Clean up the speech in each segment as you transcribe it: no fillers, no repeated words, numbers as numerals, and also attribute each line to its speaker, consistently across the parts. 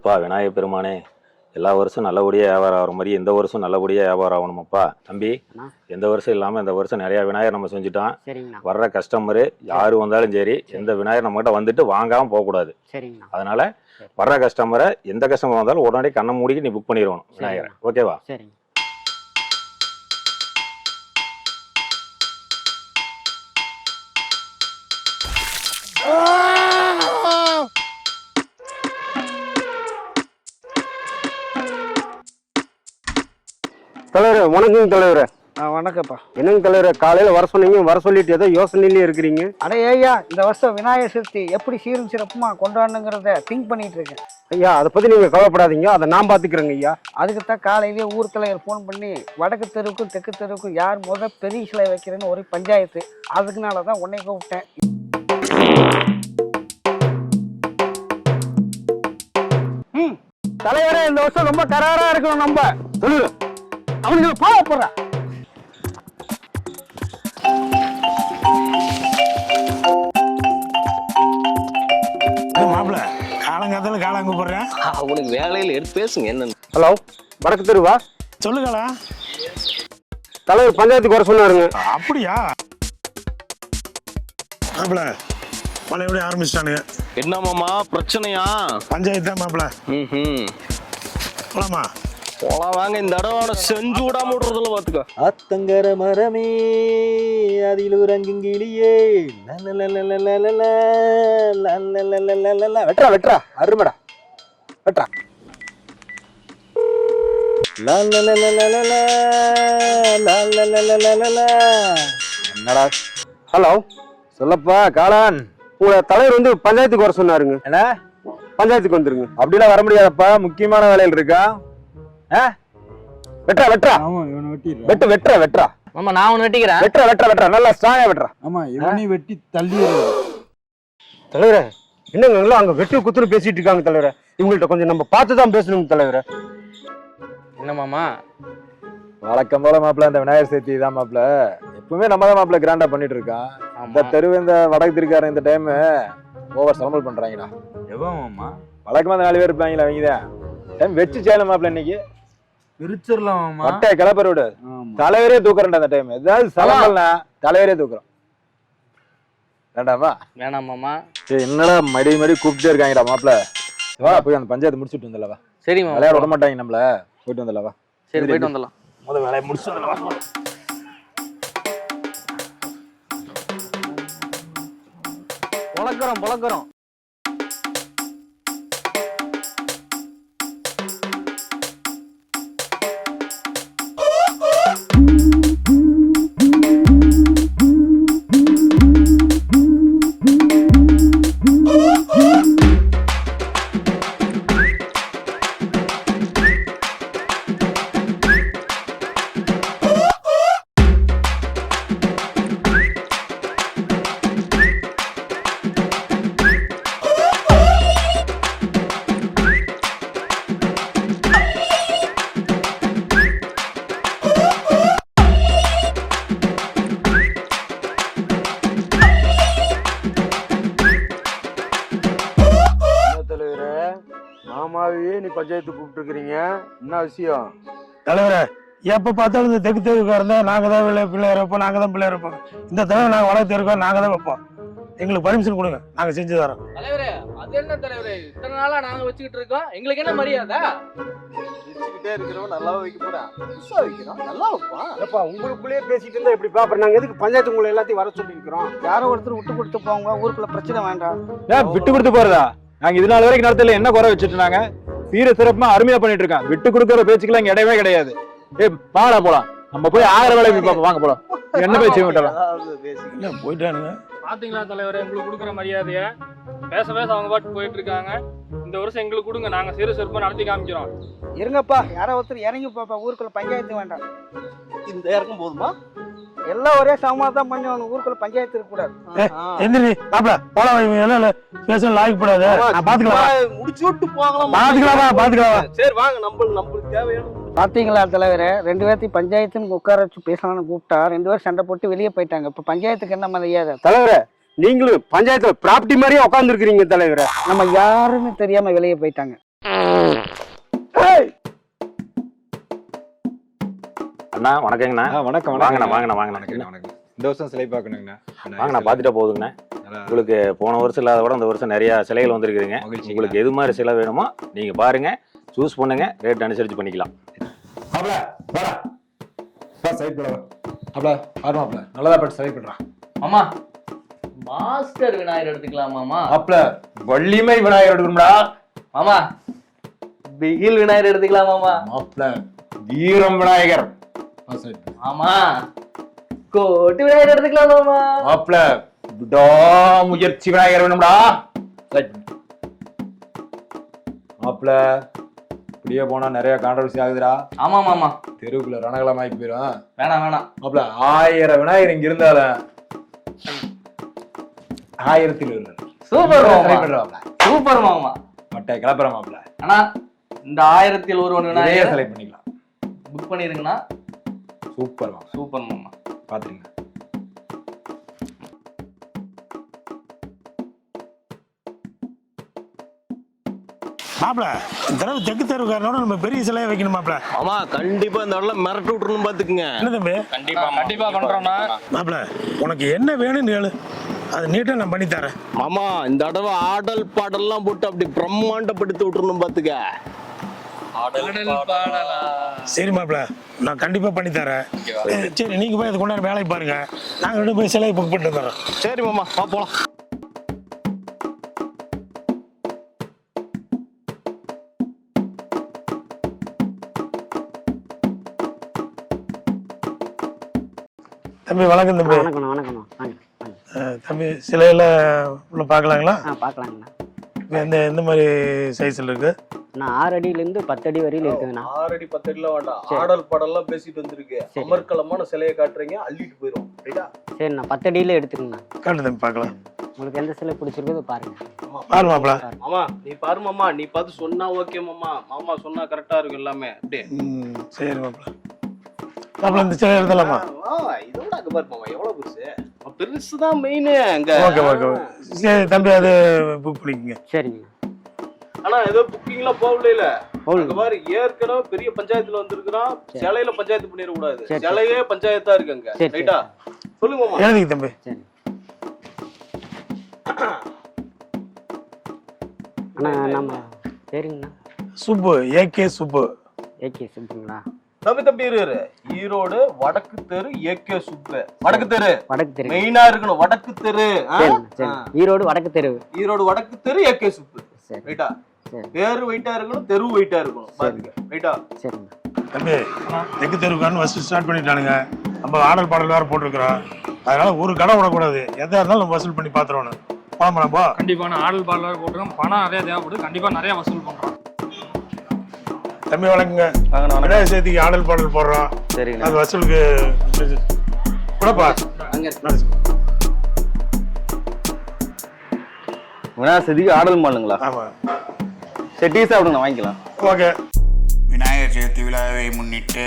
Speaker 1: அப்பா விநாயகப் பெருமானே, எல்லா வருஷம் நல்லபடியாக வியாபாரம் ஆகிற மாதிரி இந்த வருஷம் நல்லபடியாக வியாபாரம் ஆகணுமாப்பா. தம்பி, எந்த வருஷம் இல்லாமல் இந்த வருஷம் நிறையா விநாயகர் நம்ம செஞ்சுட்டோம். வர்ற கஸ்டமரு யார் வந்தாலும் சரி, எந்த விநாயகர் நம்மகிட்ட வந்துட்டு வாங்காமல் போகக்கூடாது. அதனால வர்ற கஸ்டமரை எந்த கஸ்டமர் வந்தாலும் உடனே கண்ணை மூடிக்கு நீ புக் பண்ணிடுவோம் விநாயகரை. ஓகேவா?
Speaker 2: தலைவரே வணக்கம் தலைவரே.
Speaker 3: வணக்கம்ப்பா.
Speaker 2: என்னங்க தலைவரே, காலையில் வர சொன்னீங்க, வர சொல்லிட்டு ஏதோ யோசனையிலே இருக்கிறீங்க.
Speaker 3: ஐயா, இந்த வருஷம் விநாயகர் சதுர்த்தி எப்படி சீரும் சிறப்புமா கொண்டாடணுங்கிறத திங்க் பண்ணிட்டு இருக்கேன்.
Speaker 2: ஐயா, அதை பற்றி நீங்கள் கவலைப்படாதீங்க, அதை நான் பார்த்துக்கிறேங்க ஐயா.
Speaker 3: அதுக்குத்தான் காலையிலேயே ஊர் தலைவர் ஃபோன் பண்ணி வடக்கு தெருவுக்கும் தெற்கு தெருவுக்கும் யார் பெரிய சிலை வைக்கிறேன்னு ஒரு பஞ்சாயத்து. அதுக்குனால தான் உன்னை கூப்பிட்டேன். தலைவரே, இந்த வருஷம் ரொம்ப கராரா இருக்கணும். நம்ம
Speaker 2: சொல்லுங்க,
Speaker 3: அவனுக்கு பாவப்படுறா.
Speaker 4: மாப்பிள்ள காலங்காத்தால காலம் கூப்பிடுறேன்.
Speaker 5: அவனுக்கு வேலையில எடுத்து பேசுங்க. என்ன?
Speaker 2: ஹலோ, வடக்கு தெருவா?
Speaker 4: சொல்லுங்களா?
Speaker 2: தலைவர் பஞ்சாயத்துக்கு வர சொன்னாருங்க.
Speaker 4: அப்படியா? மாப்பிள்ள பழையபடி ஆரம்பிச்சிட்டானுங்க.
Speaker 5: என்னமாமா பிரச்சனையா?
Speaker 4: பஞ்சாயத்து தான் மாப்பிள்ள. போலாமா?
Speaker 5: போலாம் வாங்க. இந்த தடவை செஞ்சு விடாம விடுறதுல பாத்துக்க.
Speaker 1: ஆத்தங்கர மரமே அதில் உறங்குங்கிளியே
Speaker 2: வெட்ரா வெட்ரா, அருமடா வெட்ரா.
Speaker 1: என்னடா?
Speaker 2: ஹலோ, சொல்லப்பா காளான். உங்களை தலைவர் வந்து பஞ்சாயத்துக்கு வர சொன்னாருங்க.
Speaker 1: என்ன
Speaker 2: பஞ்சாயத்துக்கு வந்துருங்க.
Speaker 1: அப்படிலாம் வர முடியாதப்பா, முக்கியமான வேலையில் இருக்கா.
Speaker 2: வெட்ரா வெட்ரா, வெட்டு வெட்ரா வெட்ரா.
Speaker 5: ஆமா, நான் ஒண்ணு வெட்டிக்கிறேன்.
Speaker 2: வெட்ரா வெட்ரா வெட்ரா, நல்லா ஸ்ட்ராங்கா வெட்ரா.
Speaker 6: ஆமா, இவனையும் வெட்டி தள்ளி.
Speaker 2: தலைவரே, என்னங்க அங்க வெட்டு குத்துன்னு பேசிட்டு இருக்காங்க தலைவரே. இவங்கள்ட்ட கொஞ்சம் நம்ம பார்த்து தான் பேசணுங்க தலைவரே.
Speaker 5: என்ன மாமா?
Speaker 1: வழக்கம் போல மாப்பிள்ள, இந்த விநாயகர் சதுர்த்தி தான் மாப்பிள்ள. எப்பவுமே நம்ம தான் மாப்பிள்ள கிராண்டா பண்ணிட்டு இருக்கான். இந்த தெருவு இந்த வடக்கு திருக்காரன் இந்த டைம் ஓவர் சலமல் பண்றாங்கடா.
Speaker 6: எவன்மா?
Speaker 1: வழக்கமா 4 பேர் இருப்பாங்களா, அவங்க தான் டைம் வச்சு செய்யலாம் மாப்பிள்ள. இன்னைக்கு
Speaker 6: பிரிச்சிடலாம்
Speaker 1: மட்டை கிளப்பர் விடு, தலைவரே தூக்குறேன்டா. அந்த டைம் ஏதாவது சலங்கல்னா தலைவரே தூக்குறோம். வேண்டாமா?
Speaker 5: வேணாம் மாமா.
Speaker 1: என்னடா மடி கூப்பிட்டே இருக்காங்கடா மாப்பிள்ள. வா போய் அந்த பஞ்சாயத்து முடிச்சுட்டு வந்துடலவா.
Speaker 5: சரி மாமா,
Speaker 1: விளையாட விட மாட்டாங்க நம்மள. போயிட்டு வந்துடலவா.
Speaker 5: சரி போயிட்டு வந்துடலாம்.
Speaker 1: முதல் வேலையை முடிச்சு வந்துடலவா.
Speaker 5: பழக்கிறோம்.
Speaker 2: மாமாவே நீ பஞ்சாயத்து கூப்பிட்டு இருக்கிறீங்க, என்ன விஷயம்?
Speaker 4: தலைவரே, எப்ப பார்த்தாலும் இந்த தெற்கு தெருவுக்கு இருந்தா நாங்க தான் பிள்ளையார் வைப்போம், நாங்க தான் பிள்ளையார் வைப்போம். இந்த தடவை நாங்க வடக்கு தெருக்கோம், நாங்க தான் வைப்போம். எங்களுக்கு பர்மிஷன் கொடுங்க, நாங்க செஞ்சு தரோம்.
Speaker 5: தலைவரே, அது என்ன தலைவரே, இத்தனை நாளா நாங்க வச்சுக்கிட்டு இருக்கோம், எங்களுக்கு என்ன மரியாதை?
Speaker 1: வச்சுக்கிட்டே இருக்கிறவன் நல்லா வைக்க போறான், வைக்கிறோம் நல்லா வைப்பான்.
Speaker 2: எப்பா உங்களுக்குள்ளேயே பேசிட்டு இருந்தா எப்படி பாப்பா? நாங்க எதுக்கு பஞ்சாயத்து உங்களை எல்லாத்தையும் வர சொல்லி இருக்கிறோம்?
Speaker 3: யாரோ ஒருத்தர் விட்டு கொடுத்து போங்க, ஊருக்குள்ள பிரச்சனை வேண்டாம்.
Speaker 1: விட்டு கொடுத்து போறதா? நாங்க இது நாள் வரைக்கும் நடத்தல என்ன குறை வச்சுட்டு நாங்க சீர சிறப்புமா அருமையா பண்ணிட்டு இருக்கோம். விட்டு கொடுக்கற பேச்சுக்கெல்லாம் இங்க இடமே கிடையாது. பாடா போலாம், நம்ம போய் 1000 வேலைக்கு பார்ப்போம். வாங்க போலாம். என்ன பேச்சு விட்டலாம்
Speaker 4: போயிட்டானுங்க.
Speaker 7: பாத்தீங்களா தலைவரே, எங்களுக்கு கொடுக்குற மரியாதைய பேச அவங்க பாட்டு போயிட்டு இருக்காங்க. இந்த வருஷம் எங்களுக்கு கொடுங்க, நாங்க சிறு சிறப்பா நடத்தி காமிக்கிறோம்.
Speaker 3: இருங்கப்பா, யாரோ ஒருத்தர் இறங்கி பாப்பா, ஊருக்குள்ள பஞ்சாயத்து வேண்டாம்.
Speaker 5: இந்த இறக்கும் போதுமா?
Speaker 3: எல்லாம் ஒரே சமாதான் பண்ணி ஊருக்குள்ள பஞ்சாயத்து இருக்க கூடாது.
Speaker 4: எந்திரி மாப்பிள்ள, போலாம். பேச லாய்க்கு போடாது.
Speaker 5: முடிச்சு விட்டு போகலாம்.
Speaker 4: பாத்துக்கலாம்.
Speaker 5: சரி வாங்க, நம்மளுக்கு தேவையான.
Speaker 3: பாத்தீங்களா தலைவரே, 2 பேர்த்தையும் பஞ்சாயத்துன்னு உட்கார வச்சு பேசலாம்னு கூப்பிட்டா 2 பேரும் சண்டை போட்டு வெளியே போயிட்டாங்க. இப்ப பஞ்சாயத்துக்கு என்ன மரியாதை?
Speaker 2: தலைவரே, நீங்களும் பஞ்சாயத்துல ப்ராப்பர்ட்டி மாதிரியே உட்கார்ந்து இருக்கிறீங்க தலைவரே.
Speaker 3: நம்ம யாருன்னு தெரியாம வெளியே போயிட்டாங்க.
Speaker 1: அண்ணா வணக்கங்கண்ணா.
Speaker 6: வணக்கம்
Speaker 1: வாங்கண்ணா வாங்கண்ணா.
Speaker 6: வணக்கம். இந்த வருஷம் சிலை பார்க்கணுங்கண்ணா.
Speaker 1: வாங்கண்ணா பார்த்துட்டா போதுங்கண்ணா. உங்களுக்கு போன வருஷம் இல்லாத விட இந்த வருஷம் நிறைய சிலைகள் வந்திருக்குதுங்க.
Speaker 6: மகிழ்ச்சி.
Speaker 1: உங்களுக்கு எது மாதிரி சிலை வேணுமோ நீங்க பாருங்க, சூஸ் பண்ணுங்க, ரேட் அனுசரிச்சு பண்ணிக்கலாம்.
Speaker 6: நல்லதா பட்டு சிலை பண்றான்.
Speaker 5: மாமா மாஸ்டர் விநாயகர் எடுத்துக்கலாம் மாமா.
Speaker 6: அப்பல வள்ளிமை விநாயகர் எடுக்கணும்டா.
Speaker 5: மாமா பிகில் விநாயகர் எடுத்துக்கலாம் மாமா.
Speaker 6: அப்பல வீரம் விநாயகர்.
Speaker 5: மாமா கோட்டு விநாயகர் எடுத்துக்கலாம் மாமா.
Speaker 6: அப்பல விடா முயற்சி விநாயகர் வேணும்டா. அப்பல இப்படியே போனா நிறைய கான்ட்ரவர்சி ஆகுதுடா.
Speaker 5: ஆமா மாமா.
Speaker 6: தெருவுக்குள்ள ரணகலம் ஆகி போயிடும்.
Speaker 5: வேணாம்.
Speaker 6: அப்பல 1000 விநாயகர் இங்க இருந்தாலும் 1000
Speaker 5: சூப்பர் மாமா. சூப்பர் மாமா.
Speaker 6: மட்டை கிளப்புற மாப்பிள.
Speaker 5: ஆனா இந்த 1001 விநாயகர்
Speaker 6: செலக்ட் பண்ணிக்கலாம்.
Speaker 5: புக் பண்ணிருங்கண்ணா.
Speaker 6: சூப்பர் மாமா.
Speaker 5: சூப்பர் மாமா.
Speaker 6: பாத்துருங்க.
Speaker 4: மாப்பிள இந்த தடவை தெற்கு தெருவுக்காரனோட நம்ம பெரிய சிலையை வைக்கணும் மாப்பிள.
Speaker 8: ஆமா கண்டிப்பா இந்த வரல மிரட்டு விட்டுறணும் பாத்துக்குங்க.
Speaker 4: என்ன தம்பி?
Speaker 7: கண்டிப்பா பண்றோம்னா.
Speaker 4: மாப்பிள உனக்கு என்ன வேணும்னு கேளு, அது நீட்டா நான் பண்ணி தரேன்.
Speaker 8: மாமா இந்த தடவை ஆடல் பாடல்லாம் போட்டு அப்படி பிரம்மாண்டப்படுத்தி விட்டுறணும் பாத்துக்க.
Speaker 4: சரி மாப்பிள, நான் கண்டிப்பா பண்ணி தரேன். சரி நீங்க போய் அது கொண்டாட வேலைக்கு பாருங்க, நாங்க ரெண்டு போய் சிலையை புக் பண்ணிட்டு தரோம்.
Speaker 8: சரி மாமா வா போலாம்.
Speaker 4: தம்பி வணக்கம் தம்பி.
Speaker 3: வணக்கம்ண்ணா.
Speaker 4: தம்பி சிலையெல்லாம் உள்ள பார்க்கலாங்களா?
Speaker 3: பார்க்கலாங்கண்ணா.
Speaker 4: எந்த மாதிரி சைஸ்ல இருக்கு?
Speaker 3: நான் 6 அடியிலேருந்து 10 அடி வரையில இருக்குதுண்ணா.
Speaker 9: 6 அடி 10 அடிலாம் வேண்டாம். ஆடல் பாடல்லாம் பேசிட்டு வந்திருக்கு. அமர்க்கலமான சிலையை காட்டுறீங்க, அள்ளிட்டு போயிடும். ரைட்டா?
Speaker 3: சரிண்ணா 10 அடியில எடுத்துக்கங்கண்ணா.
Speaker 4: காட்டு தம்பி பார்க்கலாம்.
Speaker 3: உங்களுக்கு எந்த சிலை பிடிச்சிருக்கோ பாருங்க.
Speaker 4: பாரு மாப்பிள.
Speaker 9: மாமா நீ பாரு மாமா, நீ பார்த்து சொன்னா ஓகே மாமா. மாமா சொன்னா கரெக்டா இருக்கும் எல்லாமே. அப்படியே
Speaker 4: சரி மாப்பிள. மாப்பிள இந்த சிலை எடுத்துலாமா?
Speaker 9: இதோட அங்க பாரு மாமா, எவ்வளவு பெருசு. பெருசுதான் மெயின் அங்க.
Speaker 4: Okay okay. சரி தம்பி அது புக் பண்ணிக்கங்க.
Speaker 3: சரிங்க.
Speaker 9: ஆனா ஏதோ புக்கிங்லாம் போகல. அங்க பாரு ஏற்கனவே பெரிய பஞ்சாயத்துல வந்திருக்கிறான். சிலையில பஞ்சாயத்து பண்ணிட கூடாது. சிலையே பஞ்சாயத்தா இருக்கு அங்க. ரைட்டா? சொல்லுங்க மாமா.
Speaker 4: எழுதிங்க தம்பி.
Speaker 3: சரி அண்ணா நம்ம சரிங்கண்ணா.
Speaker 4: சுப்பு ஏகே சுப்பு.
Speaker 3: ஏகே சுப்புங்களா?
Speaker 9: தம்பி இரு. ஈரோடு வடக்கு தெரு ஏகே சுப்பு. வடக்கு தெரு மெயினா இருக்கணும். வடக்கு தெரு.
Speaker 3: ஈரோடு வடக்கு தெரு.
Speaker 9: ஈரோடு வடக்கு தெரு ஏகே சுப்பு. ரைட்டா? பேரு வெயிட்டா இருக்கணும், தெரு வெயிட்டா இருக்கணும். பாருங்க. ரைட்டா?
Speaker 3: சரிங்க
Speaker 4: தம்பி. தெற்கு தெருவுக்காரன் ஃபர்ஸ்ட் ஸ்டார்ட் பண்ணிட்டானுங்க. நம்ம ஆடல் பாடல் வேற போட்டிருக்கிறோம். அதனால ஒரு கடை விடக்கூடாது. எதா இருந்தாலும் நம்ம வசூல் பண்ணி பாத்துருவோம். போலாமா?
Speaker 7: கண்டிப்பா ஆடல் பாடல் வேற போட்டுருக்கோம். பணம் நிறைய தேவைப்படுது. கண்டிப்பா நிறைய வசூல் பண்றோம்.
Speaker 4: தம்பி வணக்கங்க. விநாயகர் சதுர்த்திக்கு ஆடல் பாடல் போடுறோம்.
Speaker 3: சரிங்க.
Speaker 4: அது வசூலுக்கு கூடப்பா.
Speaker 8: விநாயகர் சதுர்த்திக்கு ஆடல் மாலுங்களா?
Speaker 4: ஆமா.
Speaker 8: சரி டீ சாப்பிடுங்க, வாங்கிக்கலாம்.
Speaker 4: ஓகே.
Speaker 10: விநாயகர் சதுர்த்தி விழாவை முன்னிட்டு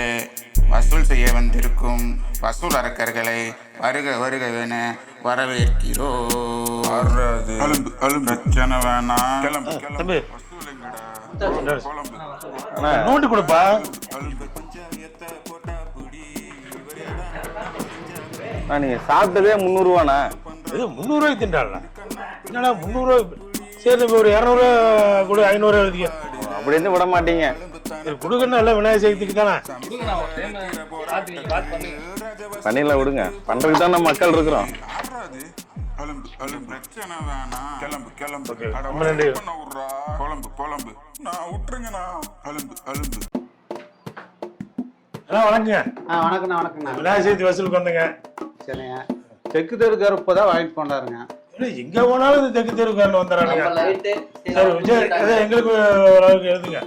Speaker 10: வசூல் செய்ய வந்திருக்கும் வசூல் அரக்கர்களை வருக வருகவென வரவேற்கிறோம். பிரச்சனை வேணாம்.
Speaker 4: தம்பி நோட்டு கொடுப்பா.
Speaker 8: நீங்க சாப்பிட்டதே 300 ரூபாண்ணா.
Speaker 4: இது 300 ரூபாய்க்கு திண்டாடல. என்னடா 300 ரூபாய்? சரி தம்பி ஒரு 200 கூட 500 எழுதிக்க.
Speaker 8: அப்படி இருந்து விட மாட்டீங்க.
Speaker 4: கொடுக்கணும் இல்லை விநாயகர் சதுர்த்திக்கு தானே.
Speaker 8: பண்ணிடலாம் விடுங்க. பண்றதுக்கு தான் நம்ம மக்கள் இருக்கிறோம்.
Speaker 4: வணக்கங்க.
Speaker 3: வணக்கண்ணா.
Speaker 4: விநாயகர் சதுர்த்தி வசூலுக்கு வந்தங்க.
Speaker 3: சரிங்க. தெற்கு தெருக்கார இப்பதான் வாங்கிட்டு போனாருங்க.
Speaker 4: எங்க போனாலும் இந்த தெற்கு தெருக்காரன் வந்துடுறானுங்க. சரி எங்களுக்கு ஓரளவுக்கு எழுதுங்க.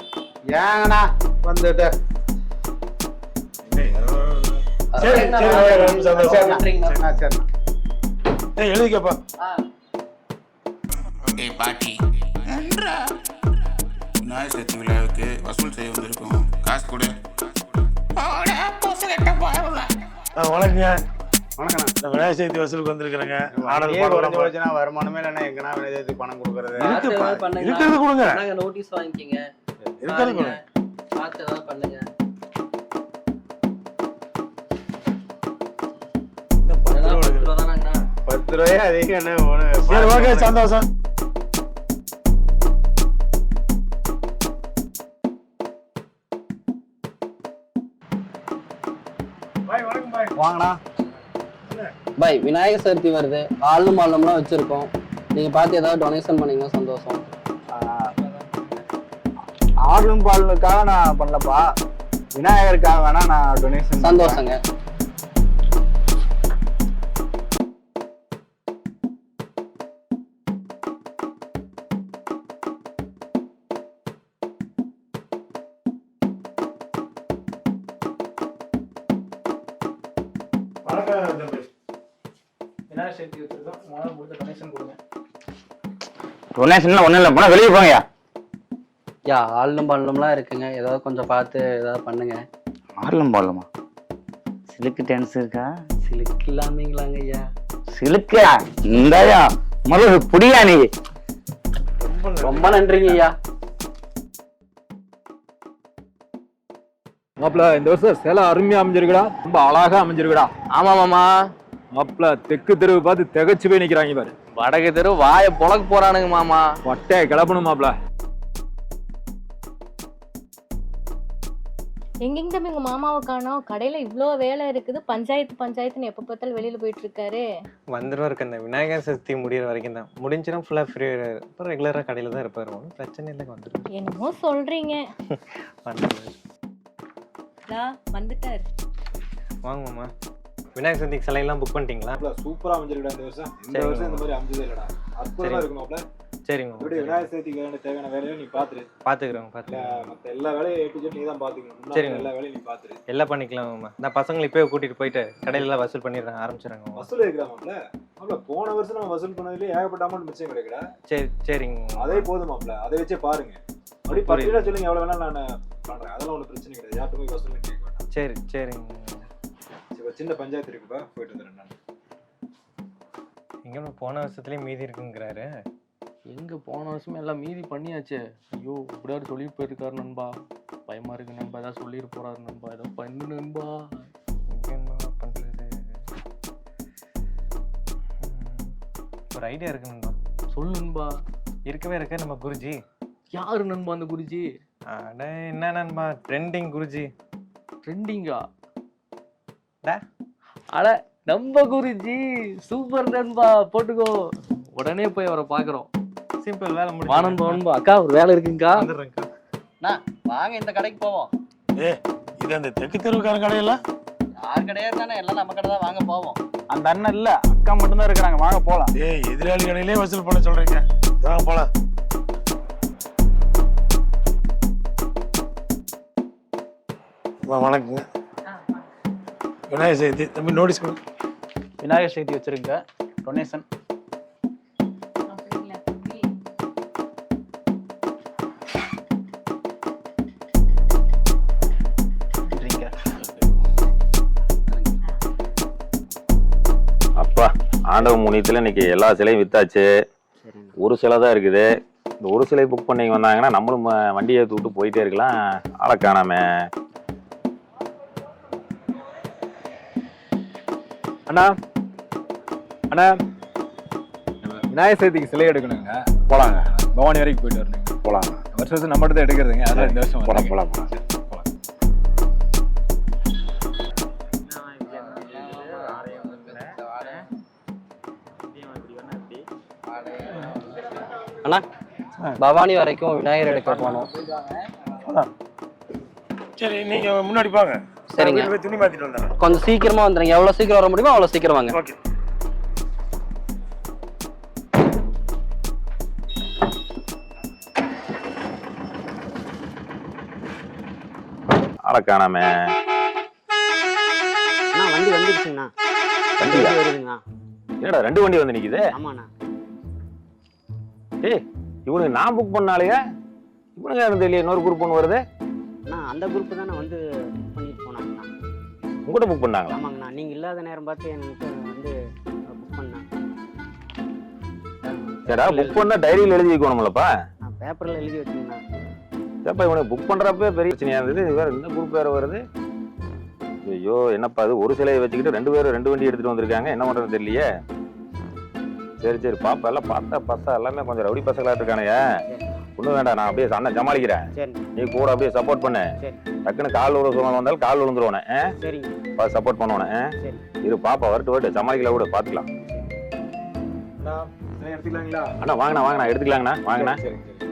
Speaker 3: ஏங்கண்ணா வந்துட்டு.
Speaker 4: சரி எழுதிக்கப்பா.
Speaker 10: பாட்டி விநாயகர் சதுர்த்தி விழாவுக்கு வசூல் செய்ய வந்திருக்கோம். காசு கொடு.
Speaker 4: வணக்கங்க. வணக்கம். விநாயகர் சதுர்த்தி வசூலுக்கு வந்திருக்கிறேங்க. ஆடல்
Speaker 2: வருமானமே இல்லைன்னா எங்கன்னா விநாயகர் சதுர்த்தி பணம் கொடுக்கறது.
Speaker 4: இருக்கிறது கொடுங்க.
Speaker 5: நோட்டீஸ் வாங்கிக்கங்க.
Speaker 4: இருக்காது.
Speaker 5: பார்த்து ஏதாவது பண்ணுங்க.
Speaker 4: இந்த 10 ரூபா
Speaker 5: 10 ரூபா தானேங்கண்ணா?
Speaker 2: 10 ரூபாயே அதிகம் என்ன
Speaker 4: சரி, ஓகே, சந்தோஷம்.
Speaker 3: வாங்கண்ணா.
Speaker 5: பாய், விநாயகர் சதுர்த்தி வருது. ஆளும் பாலம்லாம் வச்சிருக்கோம். நீங்க பார்த்து ஏதாவது டொனேஷன் பண்ணீங்கன்னா சந்தோஷம்.
Speaker 3: ஆடலும் பாலுக்காக நான் பண்ணலப்பா, விநாயகருக்காக வேணா நான் டொனேஷன்.
Speaker 5: சந்தோஷங்க.
Speaker 4: வணக்கம் தம்பி.
Speaker 7: விநாயகர் சதுர்த்தி வச்சிருக்கோம். முதல்ல கொடுத்த டொனேஷன் கொடுங்க.
Speaker 2: டொனேஷன்லாம் ஒன்றும் இல்லை, போனால் வெளியே போங்கயா.
Speaker 5: யா, ஆளும் பாலம்லாம் இருக்குங்க. ஏதாவது கொஞ்சம் பார்த்து ஏதாவது பண்ணுங்க.
Speaker 2: ஆடலும் பாடலுமா? சிலுக்கு டான்ஸ் இருக்கா?
Speaker 5: சிலுக்கு இல்லாமீங்களாங்க ஐயா.
Speaker 2: சிலுக்கா? இந்தாயா முதல்ல புடியா நீ.
Speaker 5: ரொம்ப நன்றிங்க ஐயா.
Speaker 6: மாப்பிள்ள இந்த வருஷம் சேலை அருமையா அமைஞ்சிருக்குடா, ரொம்ப அழகா அமைஞ்சிருக்குடா.
Speaker 5: ஆமா மாமா.
Speaker 6: மாப்பிள்ள தெற்கு தெருவு பார்த்து திகச்சு போய் நிக்கிறாங்க பாரு.
Speaker 5: வடக்கு தெரு வாயை பொழக்க போறானுங்க மாமா.
Speaker 6: வட்டையை கிளப்பணும் மாப்பிள்ள.
Speaker 11: எங்கெங்க தம்பி உங்க மாமாவை காணோம்? கடையில இவ்வளோ வேலை இருக்குது, பஞ்சாயத்துன்னு எப்ப பார்த்தாலும் வெளியில போயிட்டு இருக்காரு.
Speaker 12: வந்துருவாருக்கு. அந்த விநாயகர் சதுர்த்தி முடிகிற வரைக்கும் தான். முடிஞ்சுன்னா ஃபுல்லாக ஃப்ரீ. அப்புறம் ரெகுலராக கடையில் தான் இருப்பார். ஒன்றும் பிரச்சனை இல்லை, வந்துடும்.
Speaker 11: என்னமோ சொல்றீங்க. வந்துட்டாரு.
Speaker 12: வாங்கம்மா. விநாயகர் சதுர்த்திக்கு சிலையெல்லாம் புக் பண்ணிட்டீங்களா?
Speaker 9: சூப்பரா அமைஞ்சிருக்கா இந்த வருஷம். இந்த வருஷம் இந்த மாதிரி அமைஞ்சதே இல்லடா. அற்புதமா இருக்கு மாப்ள.
Speaker 12: சரிங்க.
Speaker 9: இப்படி விநாயகர் சதுர்த்திக்கு தேவையான வேலையை நீ பாத்துரு.
Speaker 12: பாத்துக்கிறோம்.
Speaker 9: மத்த எல்லா வேலையும் ஏ டு ஜெட் நீ தான் பாத்துக்கணும்.
Speaker 12: சரிங்க.
Speaker 9: எல்லா வேலையும் நீ பாத்துரு.
Speaker 12: எல்லாம் பண்ணிக்கலாம்மா. நான் பசங்களை இப்போயே கூட்டிட்டு போயிட்டு கடையில எல்லாம் வசூல் பண்ணிடுறேன், ஆரம்பிச்சிடுறாங்க.
Speaker 9: வசூல் இருக்கிறா மாப்ள. மாப்ள போன வருஷம் நம்ம வசூல் பண்ணதுலயே ஏகப்பட்ட அமௌண்ட் மிச்சம் கிடைக்குடா.
Speaker 12: சரிங்க.
Speaker 9: அதே போதும் மாப்ள. அதை வச்சே பாருங்க. அப்படி பத்திரிக்கை சொல்லுங்க, எவ்வளவு வேணா நான் பண்றேன். அதெல்லாம் ஒன்றும் பிரச்சனை கிடையாது. யார்கிட்ட போய் வசூல் கேட்க வேண்டாம்.
Speaker 12: சரிங்க.
Speaker 9: ஒரு சின்ன பஞ்சாயத்து இருக்குப்பா, போயிட்டு வந்துடுறேன் நான்.
Speaker 12: எங்க போன வருஷத்துலயே மீதி இருக்குங்கிறாரு.
Speaker 5: எங்க போன வருஷமே எல்லாம் மீதி பண்ணியாச்சு. ஐயோ, இப்படியாவது சொல்லிட்டு போயிருக்காரு நண்பா. பயமா இருக்கு நண்பா. ஏதாவது சொல்லிட்டு போறாரு நண்பா. ஏதோ பண்ணு நண்பா.
Speaker 12: என்ன பண்றது? ஒரு ஐடியா இருக்கு நண்பா.
Speaker 5: சொல்லு நண்பா.
Speaker 12: இருக்கவே இருக்க நம்ம குருஜி.
Speaker 5: யாரு நண்பா அந்த குருஜி?
Speaker 12: அட என்ன நண்பா, ட்ரெண்டிங் குருஜி.
Speaker 5: ட்ரெண்டிங்கா? அட நம்ம குருஜி சூப்பர் நண்பா, போட்டுக்கோ. உடனே போய் அவரை பாக்குறோம்.
Speaker 12: சிம்பிள் வேலை முடிஞ்சு.
Speaker 5: வானன்பா நண்பா. அக்கா ஒரு வேலை இருக்குங்கக்கா.
Speaker 12: வந்துடுறேன்க்கா.
Speaker 5: வாங்க இந்த கடைக்கு போவோம்.
Speaker 4: இது அந்த தெற்கு தெருவுக்காரன் கடையில
Speaker 5: யார் கடையா இருந்தானே எல்லாம் நம்ம கடை தான். வாங்க போவோம்.
Speaker 3: அந்த அண்ணன் இல்ல, அக்கா மட்டும்தான் இருக்கிறாங்க. வாங்க போலாம்.
Speaker 4: எதிராளி கடையிலே வசூல் பண்ண சொல்றீங்க. வாங்க போலாம். வணக்கங்க. விநாயகர் சதுர்த்தி தம்பி நோட்டீஸ் கொடு.
Speaker 3: விநாயகர் சதுர்த்தி வச்சிருக்க டொனேஷன்.
Speaker 1: அப்பா ஆண்டவ முனியத்துல இன்னைக்கு எல்லா சிலையும் வித்தாச்சு. ஒரு சிலை தான் இருக்குது. இந்த ஒரு சிலை புக் பண்ணி வந்தாங்கன்னா நம்மளும் வண்டியை தூட்டு போயிட்டே இருக்கலாம். ஆளை காணாம.
Speaker 6: அண்ணா விநாயகர் சதுர்த்திக்கு சிலை எடுக்கணுங்க. போலாங்க. பவானி வரைக்கும் போயிட்டு வரணுங்க. போலாங்க. வருஷம் நம்ம தான் எடுக்கிறதுங்க. அதனால இந்த வருஷம் போலாம்.
Speaker 5: அண்ணா, பவானி வரைக்கும் விநாயகர் எடுக்க போனோம்.
Speaker 4: சரி, நீங்க முன்னாடி போங்க.
Speaker 5: சரிங்க.
Speaker 4: துணி மாத்திட்டு வந்துடுறேன்.
Speaker 5: கொஞ்சம் சீக்கிரமா வந்துடுங்க. எவ்வளவு சீக்கிரம் வர முடியுமோ அவ்வளவு சீக்கிரம் வாங்க.
Speaker 4: ஓகே.
Speaker 1: ஆளை காணாம.
Speaker 3: வண்டி வந்துருச்சுங்கண்ணா.
Speaker 1: வண்டியா?
Speaker 3: வருதுங்கண்ணா.
Speaker 1: என்னடா 2 வண்டி வந்து நிக்குது?
Speaker 3: ஆமாண்ணா.
Speaker 1: ஏய், இவனுக்கு நான் புக் பண்ணாலேயே இவனுங்க யாரும் தெரியல. இன்னொரு குரூப் ஒன்று வருது.
Speaker 3: அண்ணா அந்த குரூப் தானே வந்து புக் பண்ணிட்டு போனாங்கண்ணா.
Speaker 1: உங்கள்கிட்ட புக் பண்ணாங்களா?
Speaker 3: ஆமாங்கண்ணா. நீங்க இல்லாத நேரம் பார்த்து எனக்கு வந்து புக் பண்ணேன்.
Speaker 1: சரிடா, புக் பண்ணா டைரியில் எழுதி வைக்கணும்லப்பா.
Speaker 3: நான் பேப்பர்ல எழுதி வச்சுங்கண்ணா.
Speaker 1: ஏப்பா இவனுக்கு புக் பண்றப்ப பெரிய பிரச்சனையா இருந்தது, இது வேற இந்த குரூப் வேற வருது. ஐயோ என்னப்பா அது, ஒரு சிலையை வச்சுக்கிட்டு 2 பேரும் 2 வண்டி எடுத்துட்டு வந்திருக்காங்க, என்ன பண்றது தெரியலையே. சரி சரி பாப்பா, எல்லாம் பார்த்தா எல்லாமே கொஞ்சம் ரவுடி பசங்களா இருக்கானுங்க. ஒன்றும் வேண்டாம், நான் அப்படியே அண்ணன் சமாளிக்கிறேன், நீ கூட அப்படியே சப்போர்ட் பண்ணு. டக்குன்னு கால் விழுற சூழ்நிலை வந்தாலும் கால் விழுந்துருவானே, சப்போர்ட் பண்ணுவானே. இரு பாப்பா வரட்டு சமாளிக்கல கூட பாத்துக்கலாம்.
Speaker 6: எடுத்துக்கலாங்களா
Speaker 1: அண்ணா வாங்கண்ணா எடுத்துக்கலாங்கண்ணா, வாங்கண்ணா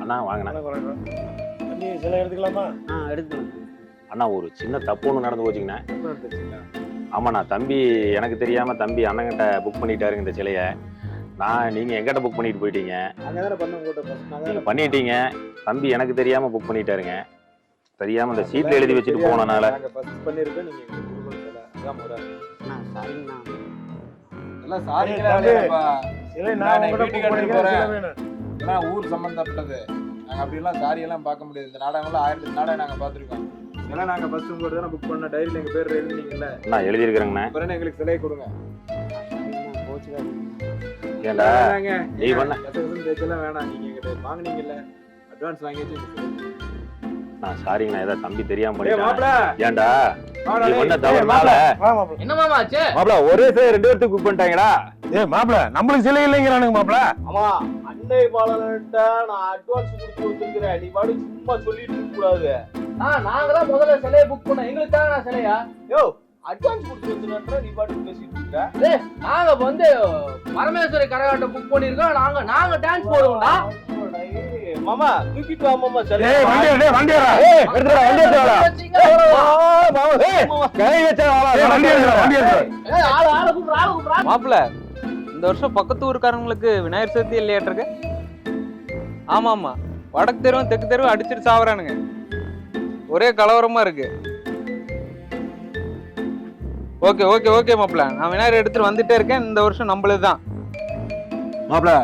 Speaker 1: அண்ணா வாங்கண்ணா.
Speaker 4: சிலை எடுத்துக்கலாமா?
Speaker 3: எடுத்துக்கலாம்
Speaker 1: அண்ணா. ஒரு சின்ன தப்பு ஒன்று நடந்து போச்சுங்கண்ணா. ஆமாண்ணா, தம்பி எனக்கு தெரியாம தம்பி அண்ணங்கிட்ட புக் பண்ணிட்டாருங்க இந்த சிலையை. நீங்க எங்கிட்ட புக் பண்ணிட்டு போயிட்டீங்க, நீங்க பண்ணிட்டீங்க. தம்பி எனக்கு தெரியாம புக் பண்ணிட்டாருங்க, தெரியாம இந்த சீட்ல எழுதி வச்சுட்டு போனனால.
Speaker 6: ஊர் சம்பந்தப்பட்டது, நாங்க அப்படி எல்லாம் சாரி எல்லாம் பார்க்க முடியாது. இந்த நாடகம்லாம் 1000 நாடகம் நாங்க பாத்துருக்கோம். இதெல்லாம் நாங்க ஃபர்ஸ்ட் உங்க தான் புக் பண்ண டைரியில எங்க பேர் எழுதினீங்கல்ல,
Speaker 1: நான் எழுதி இருக்கிறேங்கண்ணா.
Speaker 6: அப்புறம் எங்களுக்கு சிலை கொடுங்க.
Speaker 1: ஏண்டா நீ பண்ண
Speaker 6: பேச்செல்லாம் வேணாம், நீங்க எங்கிட்ட வாங்குனீங்கல்ல அட்வான்ஸ் வாங்கி வச்சு.
Speaker 1: நான் சாரிங்கண்ணா, ஏதோ தம்பி தெரியாம பண்ணிட்டேன். ஏண்டா நீ பண்ண தவறுனால
Speaker 5: என்ன மாமா ஆச்சு?
Speaker 1: மாப்ள ஒரே சிலை 2 பேருக்கு புக் பண்ணிட்டாங்கடா.
Speaker 4: மாப்பிள நம்மளுக்கு சிலை இல்லைங்கிறானுங்க மாப்பிள.
Speaker 9: ஆமா அன்னை பாலன்ட்ட நான் அட்வான்ஸ் கொடுத்து வச்சிருக்கிறேன், நீ பாடு சும்மா சொல்லிட்டு இருக்க கூடாது.
Speaker 5: நாங்க தான் முதல்ல சிலையை புக் பண்ணோம், எங்களுக்கு தாங்க சிலையா?
Speaker 9: யோ அட்வான்ஸ் கொடுத்து வச்சிருக்கேன், நீ பாட்டு பேசிட்டு இருக்க.
Speaker 5: நாங்க வந்து பரமேஸ்வரி கரகாட்டம் புக் பண்ணிருக்கோம், நாங்க டான்ஸ் போடுவோம்டா.
Speaker 9: மாமா தூக்கிட்டு வா மாமா. சரி
Speaker 12: மாப்பிள்ள இந்த வருஷம் பக்கத்து ஊருக்காரங்களுக்கு விநாயகர் சதுர்த்தி இல்லையாட்டிருக்கு. ஆமா ஆமா, வடக்கு தெருவும் தெற்கு தெருவும் அடிச்சிட்டு சாவறானுங்க, ஒரே கலவரமா இருக்கு. ஓகே ஓகே ஓகே மாப்பிள்ள, நான் விநாயகர் எடுத்துட்டு வந்துட்டே இருக்கேன். இந்த வருஷம் நம்மளுதான்
Speaker 6: மாப்பிள்ள.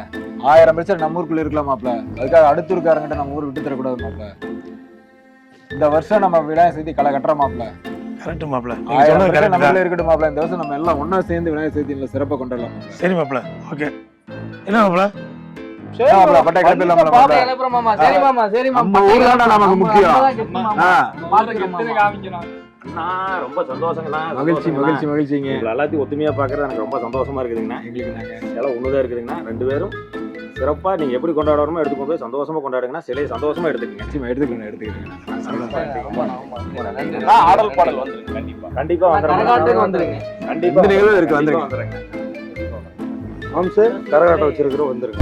Speaker 6: 1000 பிரச்சனை நம்ம ஊருக்குள்ள இருக்கலாம் மாப்பிள்ள, அதுக்காக அடுத்த ஊருக்காரங்கிட்ட நம்ம ஊர் விட்டு தரக்கூடாது மாப்பிள்ள. இந்த வருஷம் நம்ம விநாயகர் சதுர்த்தி களை கட்டுறோம் மாப்பிள்ள.
Speaker 4: கரெக்ட் மாப்பிள,
Speaker 6: 1000 நம்மள இருக்கட்டும் மாப்பிள்ள. இந்த வருஷம் நம்ம எல்லாம் ஒண்ணா சேர்ந்து விநாயகர் சதுர்த்தியில சிறப்பா கொண்டாடலாம்.
Speaker 4: சரி மாப்பிள, ஓகே. என்ன மாப்பிள?
Speaker 6: சரி மாப்பிள்ள, பட்டை கிளப்பிடலாம் மாப்பிள்ள.
Speaker 5: கிளப்புறோம் மாமா. சரி மாமா, சரி மாமா.
Speaker 6: நம்ம ஊர் தான் நமக்கு முக்கியம்.
Speaker 5: காமிக்கணும்.
Speaker 1: அண்ணா ரொம்ப சந்தோஷங்கண்ணா.
Speaker 6: மகிழ்ச்சிங்க.
Speaker 1: உங்களை எல்லாத்தையும் ஒத்துமையா பாக்குறது எனக்கு ரொம்ப சந்தோஷமா இருக்குதுங்கண்ணா.
Speaker 6: எங்களுக்கு நாங்க
Speaker 1: எல்லாம் ஒண்ணுதான் இருக்குதுங்கண்ணா. 2 பேரும் சிறப்பா நீங்க எப்படி கொண்டாடுறோமோ எடுத்துக்கொண்டு போய் சந்தோஷமா கொண்டாடுங்கண்ணா. சிலையை சந்தோஷமா எடுத்துக்கங்க.
Speaker 6: எடுத்துக்கிறேன்.
Speaker 9: ஆடல் பாடல் வந்துருங்க, கண்டிப்பா
Speaker 1: கண்டிப்பா
Speaker 5: வந்துருங்க.
Speaker 1: கண்டிப்பா
Speaker 6: இந்த நிகழ்வு இருக்கு வந்துருங்க.
Speaker 2: கரகாட்டம் வச்சிருக்கிறோம், வந்துருங்க.